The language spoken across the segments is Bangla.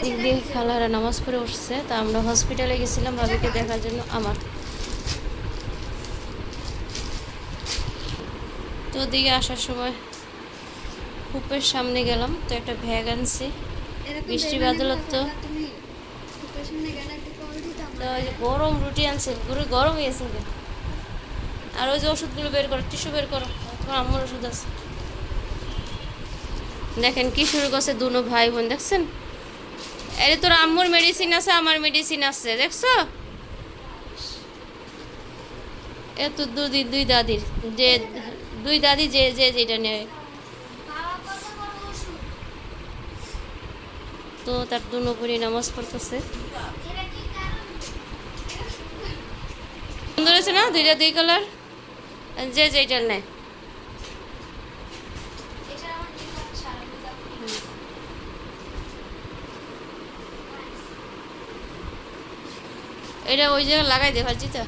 দিক দিয়ে খালারা নামাজ পড়ে উঠছে, তা আমরা হসপিটালে গেছিলাম ভাবিকে দেখার জন্য। আমার তো ওদিকে আসার সময় কূপের সামনে গেলাম, তো একটা ব্যাগ আনছি। বৃষ্টি বাদলত তো ওই যে গরম রুটি আনছে, পুরো গরম হয়ে গেছে। আর ওই যে ওষুধগুলো বের করো, টিস্যু বের করো, তোমার আম্মুর ওষুধ আছে। দেখেন কিশোর গছে দুনো ভাই বোন, দেখছেন? এর তোর আম্মুর মেডিসিন আছে, আমার মেডিসিন আছে, দেখছো? এ তো দুই দাদির, যে দুই দাদি যে যে যেটা নেয়, তো তার দুনো বোনই নামাজ পড়তেছে। সুন্দর হয়েছে না দুইটা দুই কালার, যে যেটা নেয়। এটা ওই জায়গায় লাগাই দে ভাজি তো।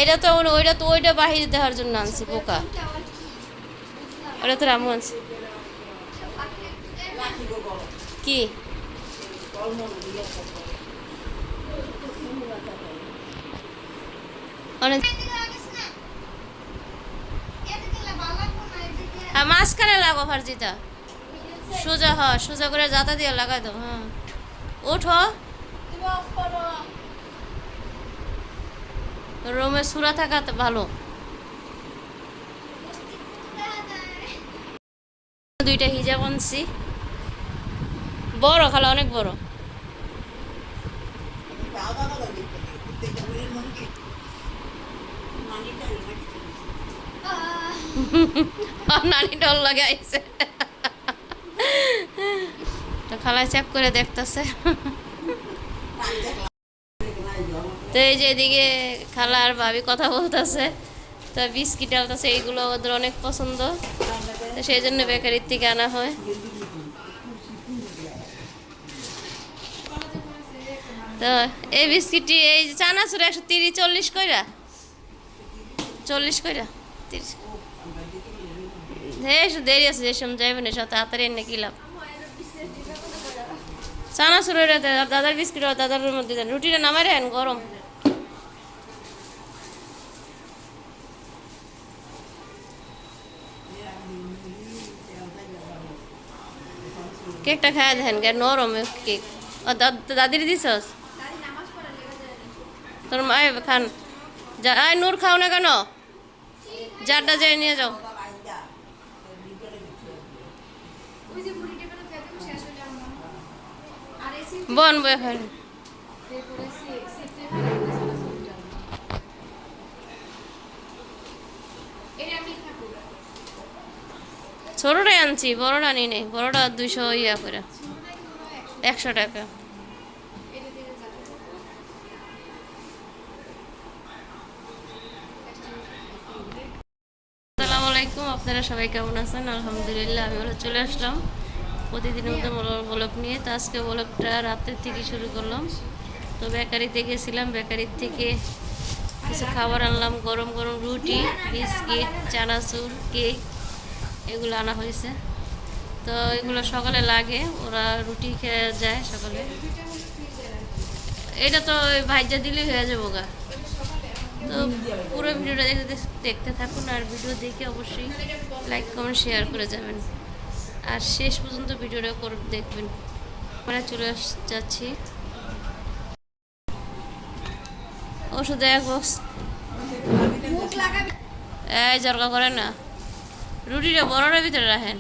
এটা তো ওইটা বাহিরে দেওয়ার জন্য আনছি, পোকা। ওটা তো রামু আনছি। কি মাঝখানে লাগো ভার্জিতা, সোজা সোজা করে জাতা দিয়ে লাগাই দাও। হ্যাঁ ওঠো, রোমে সুরা থাকা ভালো। দুইটা হিজাব আনছি, বড় খালা, অনেক বড়। নানি ডল লাগে আইছে, তো খালায় চেক করে দেখতেছে। তো এই যে এদিকে খালা আর ভাবি কথা বলতেছে, তো বিস্কিট আলতেছে, এইগুলো ওদের অনেক পছন্দ, তো সেই জন্য বেকারির থেকে আনা হয়। তো এই বিস্কিটটি, এই চানাচুর 130-40 কইরা, 40 কইরা 30। হ্যাঁ দেরি আছে, যে সময় যাইবেন সব তাড়াতাড়ি এনে কিলাম। চানাচুর দাদার বিস্কিট দাদার মধ্যে দেন, রুটিটা নামাই রাখেন গরম। কেকটা খাই দেখেন, নরম কেক। দাদির দিছস, তোর মায় খান। নূর খাও না কেন, যারটা যাই নিয়ে যাও। বন বই খাই, ছোটটাই আনছি, বড়টা আনি নেই। বড়টা 200 ইয়া করে, 100 টাকা। আসসালামু আলাইকুম, আপনারা সবাই কেমন আছেন? আলহামদুলিল্লাহ, আমি ভালো চলে আসলাম প্রতিদিনের মতো ব্লগ নিয়ে। তো আজকে ব্লগটা রাতের থেকে শুরু করলাম। তো বেকারিতে গেছিলাম, বেকারির থেকে কিছু খাবার আনলাম, গরম গরম রুটি, বিস্কিট, চানাচুর, কেক, এগুলো আনা হয়েছে। তো এগুলো সকালে লাগে, ওরা রুটি খেয়ে যায় সকালে। এটা তো ভাইজা দিলেই হয়ে যাবো গা। তো পুরো ভিডিওটা দেখতে থাকুন, আর ভিডিও দেখে অবশ্যই লাইক কমেন্ট শেয়ার করে যাবেন, আর শেষ পর্যন্ত ভিডিওটা করে দেখবেন। আমরা চলে যাচ্ছি ওষুধ এক বক্স। এই জরকা করে না, রুটিটা বড়টার ভিতরে রাখেন,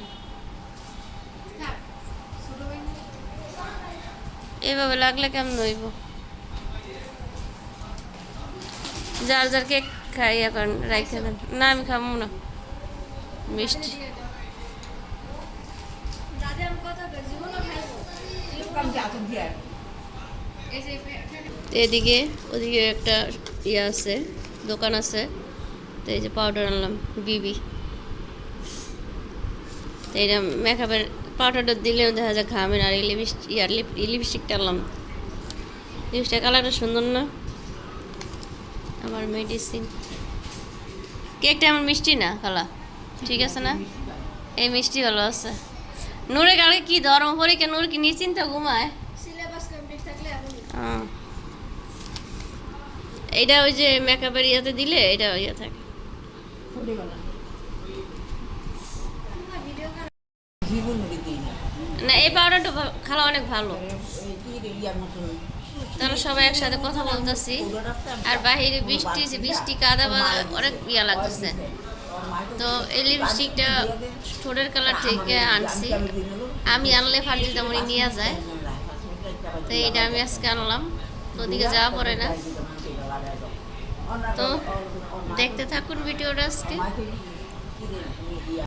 এভাবে লাগলে কেমন হইব? যার যার কেক খাই এখন রাইখে দেন। না আমি খাবো না মিষ্টি। এদিকে ওদিকে একটা ইয়ে আছে, দোকান আছে। তো এই যে পাউডার আনলাম, বিবি। তো এটা মেকআপের পাউডারটা দিলেও দেখা যায় ঘামের। আর লিপস্টিকটা আনলাম, লিপস্টিক কালারটা সুন্দর না? আমার মেডিসিন। কেকটা আমার মিষ্টি না খালা, ঠিক আছে না? এই মিষ্টি ভালো আছে। নূরে গাড়ি কি ধর্ম পরীক্ষা নূর কি নিশ্চিন্তে ঘুমায়? সিলেবাস কমপ্লিট থাকলে এমনই। আহ। এইটা ওই যে মেকআপের ইয়াতে দিলে এটা ইয়ে থাকে। তোমরা ভিডিও কর। না এই পাউডারটা খাওয়া অনেক ভালো। তাহলে সবাই একসাথে কথা বলতেছি আর বাহিরে বৃষ্টি বৃষ্টি কাদা বাদা অনেক ইয়া লাগতেছে। তো এই লিপস্টিকটা ঠোঁটের কালার থেকে আনছি, আমি আনলে ফার্জি তেমনই নিয়ে যায়। তো এইটা আমি আজকে আনলাম, তো ওদিকে যাওয়া পড়ে না। তো দেখতে থাকুন ভিডিওটা আজকে।